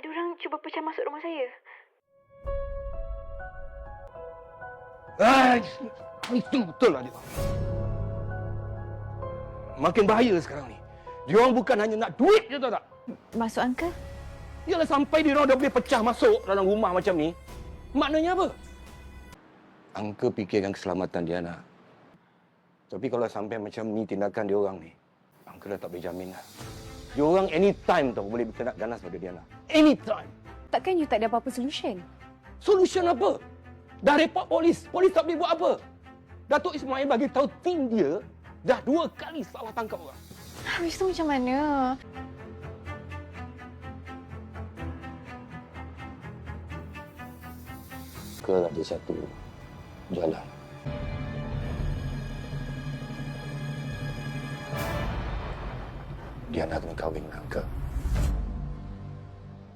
ada orang cuba pecah masuk rumah saya. Itu betul lah dia. Makin bahaya sekarang ni. Dia orang bukan hanya nak duit je, tahu tak? Masuk Uncle? Yalah, sampai dia orang dah boleh pecah masuk dalam rumah macam ni. Maknanya apa? Angka fikirkan keselamatan Diana. Tapi kalau sampai macam ni tindakan dia orang ni, Angka dah tak boleh jamin lah. Dia orang anytime tau boleh bertindak ganas pada Diana. Anytime. Takkan you tak ada apa-apa solution? Solution apa? Dah report polis. Polis tak boleh buat apa? Datuk Ismail bagi tahu tim dia dah 2 kali salah tangkap orang. Habis tu macam mana? Ada satu jalan. Diana kena kahwin dengan Angka.